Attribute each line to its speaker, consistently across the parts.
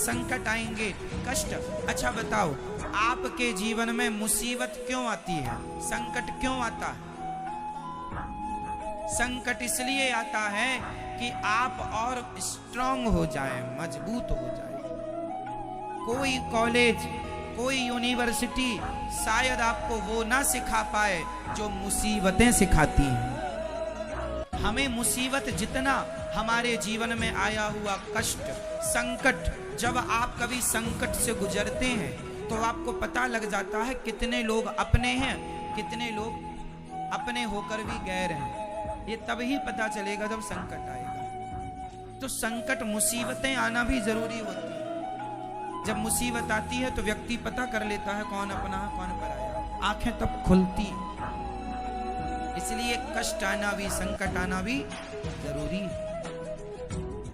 Speaker 1: संकट आएंगे, कष्ट। अच्छा बताओ, आपके जीवन में मुसीबत क्यों आती है, संकट क्यों आता है? संकट इसलिए आता है कि आप और स्ट्रांग हो जाएं, मजबूत हो जाएं। कोई कॉलेज, कोई यूनिवर्सिटी शायद आपको वो ना सिखा पाए जो मुसीबतें सिखाती हैं। हमें मुसीबत जितना हमारे जीवन में आया हुआ कष्ट, संकट, जब आप कभी संकट से गुजरते हैं तो आपको पता लग जाता है कितने लोग अपने हैं, कितने लोग अपने होकर भी गैर हैं। ये तभी पता चलेगा जब संकट आएगा। तो संकट, मुसीबतें आना भी जरूरी होती है। जब मुसीबत आती है तो व्यक्ति पता कर लेता है कौन अपना है कौन पराया, आंखें तब खुलती हैं। इसलिए कष्ट आना भी, संकट आना भी जरूरी है।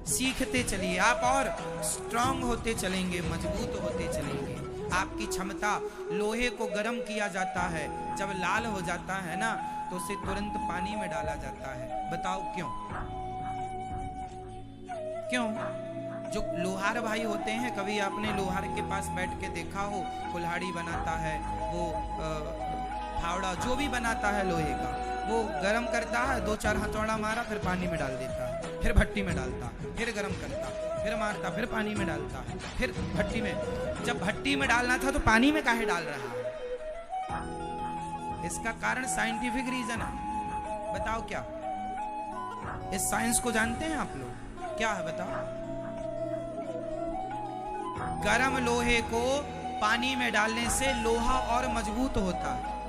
Speaker 1: सीखते चलिए आप और स्ट्रांग होते चलेंगे, मजबूत होते चलेंगे। आपकी क्षमता, लोहे को गर्म किया जाता है, जब लाल हो जाता है ना तो उसे तुरंत पानी में डाला जाता है। बताओ क्यों? क्यों? जो लोहार भाई होते हैं, कभी आपने लोहार के पास बैठ के देखा हो, कुल्हाड़ी बनाता है वो, फावड़ा जो भी बनाता है लोहे का, वो गरम करता है, 2-4 हथौड़ा मारा, फिर पानी में डाल देता है, फिर भट्टी में डालता, फिर गरम करता, फिर मारता, फिर पानी में डालता है, फिर भट्टी में। जब भट्टी में डालना था तो पानी में काहे डाल रहा है? इसका कारण साइंटिफिक रीजन है। बताओ क्या? इस साइंस को जानते हैं आप लोग? क्या है बताओ? गरम लोहे को पानी में डालने से लोहा और मजबूत होता है।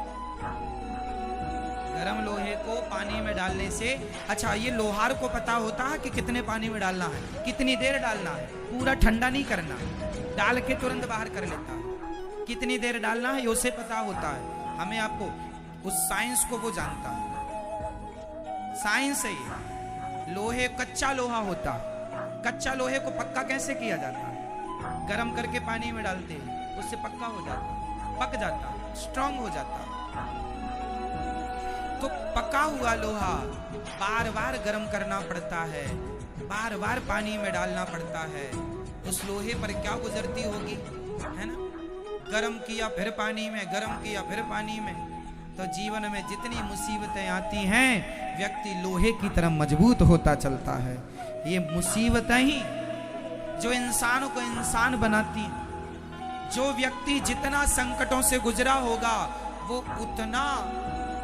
Speaker 1: गरम लोहे को पानी में डालने से, अच्छा ये लोहार को पता होता है कि कितने पानी में डालना है, कितनी देर डालना है, पूरा ठंडा नहीं करना, डाल के तुरंत बाहर कर लेता है। कितनी देर डालना है ये उसे पता होता है। हमें आपको उस साइंस को वो जानता है। साइंस है ये। लोहे, कच्चा लोहा होता, कच्चा लोहे को पक्का कैसे किया जाता है? गरम करके पानी में डालते हैं, उससे पक्का हो जाता, पक जाता, स्ट्रांग हो जाता। तो पका हुआ लोहा बार बार गर्म करना पड़ता है, बार बार पानी में डालना पड़ता है। उस लोहे पर क्या गुजरती होगी, है ना? गरम किया फिर पानी में, गरम किया फिर पानी में। तो जीवन में जितनी मुसीबतें आती हैं, व्यक्ति लोहे की तरह मजबूत होता चलता है। ये मुसीबतें ही जो इंसान को इंसान बनाती हैं। जो व्यक्ति जितना संकटों से गुजरा होगा वो उतना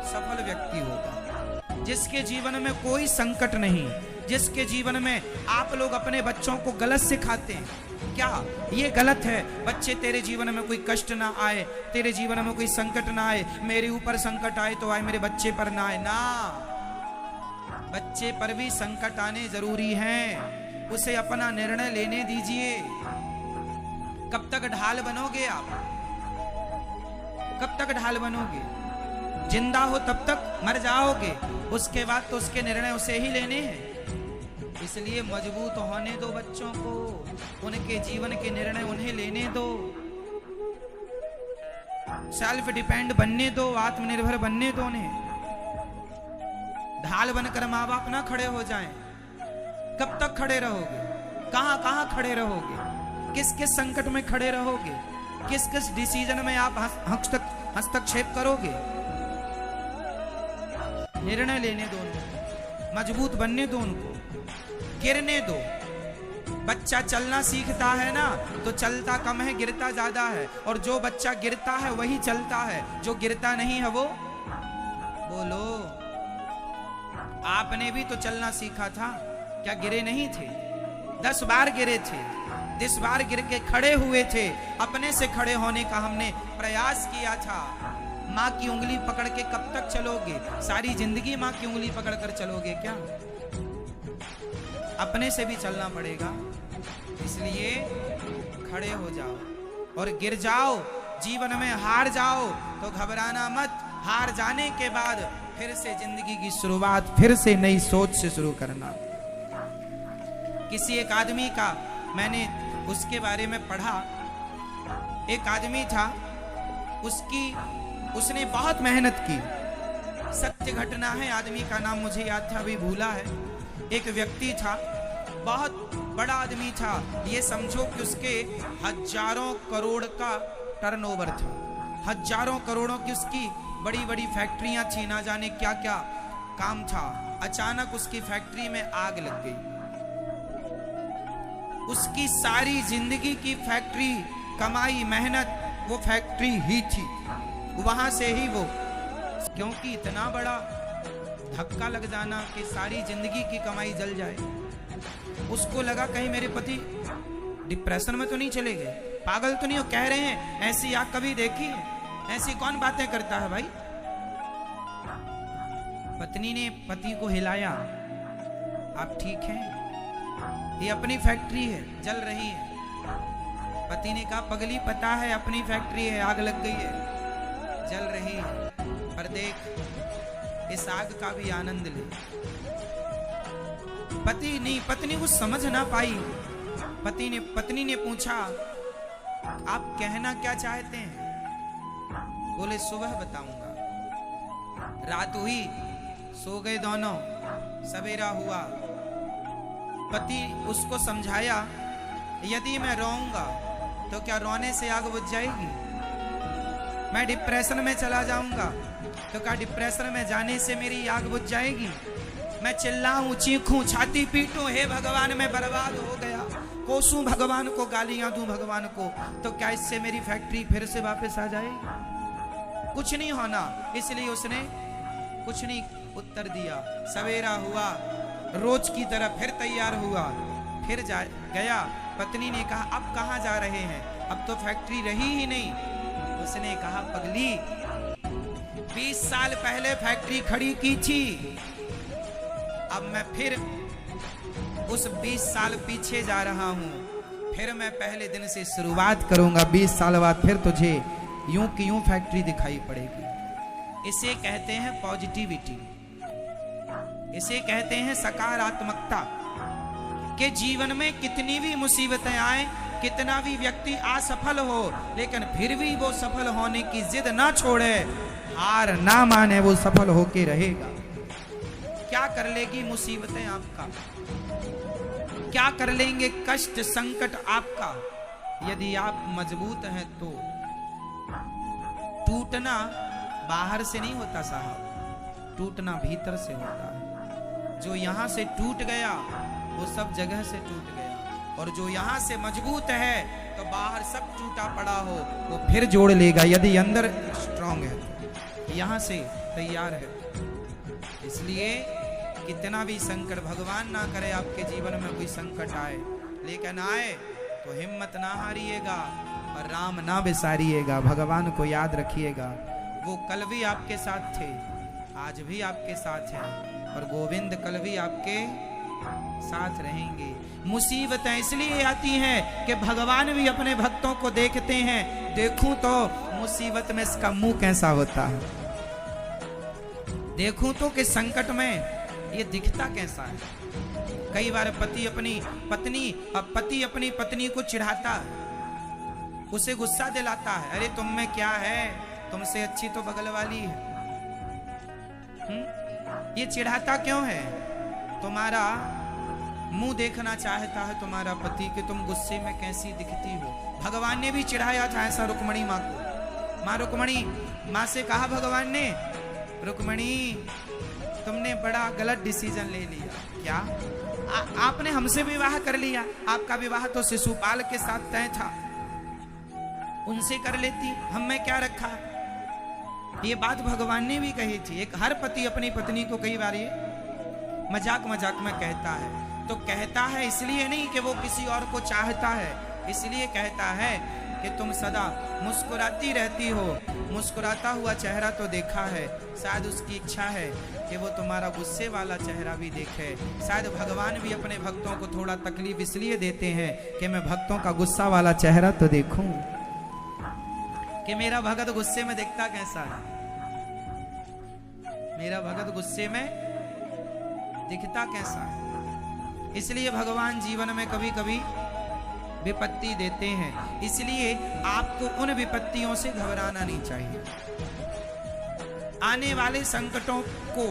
Speaker 1: सफल व्यक्ति होगा। जिसके जीवन में कोई संकट नहीं, जिसके जीवन में आप लोग अपने बच्चों को गलत सिखाते हैं, क्या ये गलत है? बच्चे तेरे जीवन में कोई कष्ट ना आए, तेरे जीवन में कोई संकट ना आए, मेरे ऊपर संकट आए तो आए, मेरे बच्चे पर ना आए। ना, बच्चे पर भी संकट आने जरूरी हैं। उसे अपना निर्णय लेने दीजिए। कब तक ढाल बनोगे आप? कब तक ढाल बनोगे? जिंदा हो तब तक, मर जाओगे उसके बाद तो उसके निर्णय उसे ही लेने हैं। इसलिए मजबूत होने दो बच्चों को, उनके जीवन के निर्णय उन्हें लेने दो, सेल्फ डिपेंड बनने दो, आत्मनिर्भर बनने दो उन्हें। ढाल बनकर माँ बाप ना खड़े हो जाएं। कब तक खड़े रहोगे? कहां कहां खड़े रहोगे? किस किस संकट में खड़े रहोगे? किस किस डिसीजन में आप हस्तक्षेप करोगे? निर्णय लेने दो उनको, मजबूत बनने दो उनको, गिरने दो। बच्चा चलना सीखता है ना तो चलता कम है, गिरता ज्यादा है। और जो बच्चा गिरता है वही चलता है, जो गिरता नहीं है वो। बोलो, आपने भी तो चलना सीखा था, क्या गिरे नहीं थे? 10 बार गिरे थे, 10 बार गिर के खड़े हुए थे। अपने से खड़े होने का हमने प्रयास किया था। माँ की उंगली पकड़ के कब तक चलोगे? सारी जिंदगी माँ की उंगली पकड़ कर चलोगे क्या? अपने से भी चलना पड़ेगा। इसलिए खड़े हो जाओ और गिर जाओ। जीवन में हार जाओ तो घबराना मत। हार जाने के बाद फिर से जिंदगी की शुरुआत, फिर से नई सोच से शुरू करना। किसी एक आदमी का मैंने उसके बारे में पढ़ा। एक आदमी था, उसने बहुत मेहनत की। सत्य घटना है, आदमी का नाम मुझे याद था, अभी भूला है। एक व्यक्ति था, बहुत बड़ा आदमी था। ये समझो कि उसके हजारों करोड़ का टर्नओवर था, हजारों करोड़ों की उसकी बड़ी बड़ी फैक्ट्रियां थी, ना जाने क्या क्या काम था। अचानक उसकी फैक्ट्री में आग लग गई। उसकी सारी जिंदगी की फैक्ट्री, कमाई, मेहनत वो फैक्ट्री ही थी, वहां से ही वो, क्योंकि इतना बड़ा धक्का लग जाना कि सारी जिंदगी की कमाई जल जाए। उसको लगा कहीं मेरे पति डिप्रेशन में तो नहीं चले गए, पागल तो नहीं हो। कह रहे हैं ऐसी आग कभी देखी है? ऐसी कौन बातें करता है भाई। पत्नी ने पति को हिलाया, आप ठीक हैं? ये अपनी फैक्ट्री है, जल रही है। पति ने कहा पगली पता है अपनी फैक्ट्री है, आग लग गई है, जल रही है, पर देख इस आग का भी आनंद ले। पत्नी कुछ समझ ना पाई। पत्नी ने पूछा आप कहना क्या चाहते हैं? बोले सुबह बताऊंगा। रात हुई, सो गए दोनों। सवेरा हुआ, पति उसको समझाया यदि मैं रोऊंगा तो क्या रोने से आग बुझ जाएगी? मैं डिप्रेशन में चला जाऊंगा तो क्या डिप्रेशन में जाने से मेरी आग बुझ जाएगी? मैं चिल्लाऊं, चीखूं, छाती पीटूं, हे भगवान मैं बर्बाद हो गया, कोसूं भगवान को, गालियां दूं भगवान को, तो क्या इससे मेरी फैक्ट्री फिर से वापस आ जाएगी? कुछ नहीं होना। इसलिए उसने कुछ नहीं उत्तर दिया। सवेरा हुआ, रोज की तरह फिर तैयार हुआ, फिर गया। पत्नी ने कहा अब कहाँ जा रहे हैं? अब तो फैक्ट्री रही ही नहीं। उसने कहा पगली 20 साल पहले फैक्ट्री खड़ी की थी, अब मैं फिर उस 20 साल पीछे जा रहा हूं, फिर मैं पहले दिन से शुरुआत करूंगा। 20 साल बाद फिर तुझे यूं की यूं फैक्ट्री दिखाई पड़ेगी। इसे कहते हैं पॉजिटिविटी, इसे कहते हैं सकारात्मकता। कि जीवन में कितनी भी मुसीबतें आए, कितना भी व्यक्ति असफल हो, लेकिन फिर भी वो सफल होने की जिद ना छोड़े, हार ना माने, वो सफल होके रहेगा। क्या कर लेगी मुसीबतें आपका, क्या कर लेंगे कष्ट संकट आपका, यदि आप मजबूत हैं तो। टूटना बाहर से नहीं होता साहब, टूटना भीतर से होता है। जो यहां से टूट गया वो सब जगह से टूट गया, और जो यहां से मजबूत है तो बाहर सब टूटा पड़ा हो वो फिर जोड़ लेगा, यदि अंदर स्ट्रांग है तो, यहां से तैयार है। इसलिए कितना भी संकट, भगवान ना करे आपके जीवन में कोई संकट आए, लेकिन आए तो हिम्मत ना हारिएगा और राम ना बिसारिएगा, भगवान को याद रखिएगा। वो कल भी आपके साथ थे, आज भी आपके साथ हैं, और गोविंद कल भी आपके साथ रहेंगे। मुसीबतें इसलिए आती हैं कि भगवान भी अपने भक्तों को देखते हैं। देखूं तो मुसीबत में इसका मुंह कैसा होता है, देखूं तो कि संकट में ये दिखता कैसा है। कई बार पति अपनी पत्नी को चिढ़ाता है, उसे गुस्सा दिलाता है, अरे तुम में क्या है, तुमसे अच्छी तो बगल वाली है। ये चिढ़ाता क्यों है? तुम्हारा मुंह देखना चाहता है तुम्हारा पति कि तुम गुस्से में कैसी दिखती हो। भगवान ने भी चिढ़ाया था ऐसा रुक्मणी माँ को। माँ रुक्मणी, माँ से कहा भगवान ने, रुक्मणी तुमने बड़ा गलत डिसीजन ले लिया। क्या? आपने हमसे विवाह कर लिया, आपका विवाह तो शिशुपाल के साथ तय था, उनसे कर लेती, हम में क्या रखा। ये बात भगवान ने भी कही थी। एक हर पति अपनी पत्नी को कई बार ये मजाक में कहता है, तो कहता है इसलिए नहीं कि वो किसी और को चाहता है, इसलिए कहता है कि तुम सदा मुस्कुराती रहती हो, मुस्कुराता हुआ चेहरा तो देखा है, शायद उसकी इच्छा है कि वो तुम्हारा गुस्से वाला चेहरा भी देखे। शायद भगवान भी अपने भक्तों को थोड़ा तकलीफ इसलिए देते हैं कि मैं भक्तों का गुस्सा वाला चेहरा तो देखूं, कि मेरा भगत गुस्से में दिखता कैसा है, मेरा भगत गुस्से में दिखता कैसा है। इसलिए भगवान जीवन में कभी कभी विपत्ति देते हैं। इसलिए आपको उन विपत्तियों से घबराना नहीं चाहिए। आने वाले संकटों को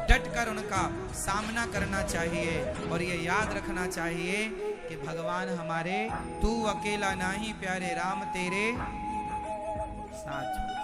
Speaker 1: डट कर उनका सामना करना चाहिए और ये याद रखना चाहिए कि भगवान हमारे, तू अकेला नहीं प्यारे राम तेरे साथ।